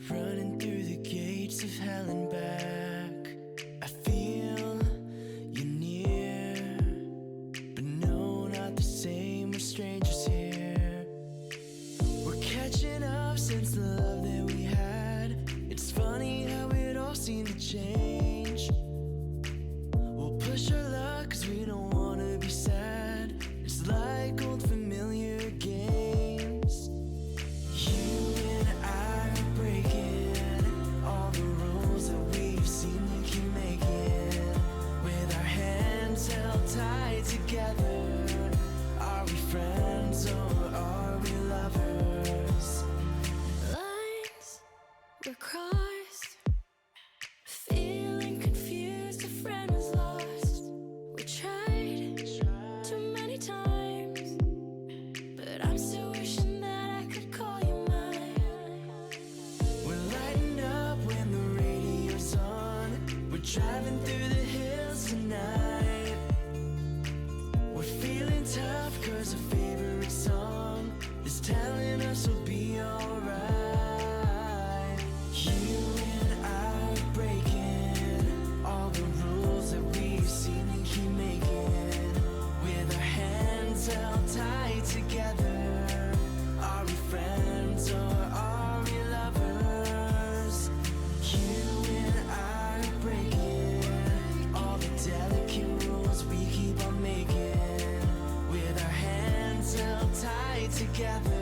Running through the gates of hell and back, I feel you near, but no, not the same, we're strangers here. We're catching up since the love that we had. It's funny how it all seemed to change. We'll push our luck cause we don't wanna be sad. It's like old familiar games. You and I are breaking all the rules that we've seen we keep making, with our hands held tight together. Are we friends or are we lovers? Lines were crossed, feeling confused, a friend was lost. We tried too many times, but I'm still wishing that I could call you mine. We're lighting up when the radio's on. We're driving through the hills tonight. We're feeling tough cause our favorite song is telling us we'll be alright. You and I are breaking all the rules that we've seen and keep making, with our hands held tight together. Are we friends or are we lovers? You and I are breaking all the delicate rules we keep on making, with our hands held tight together.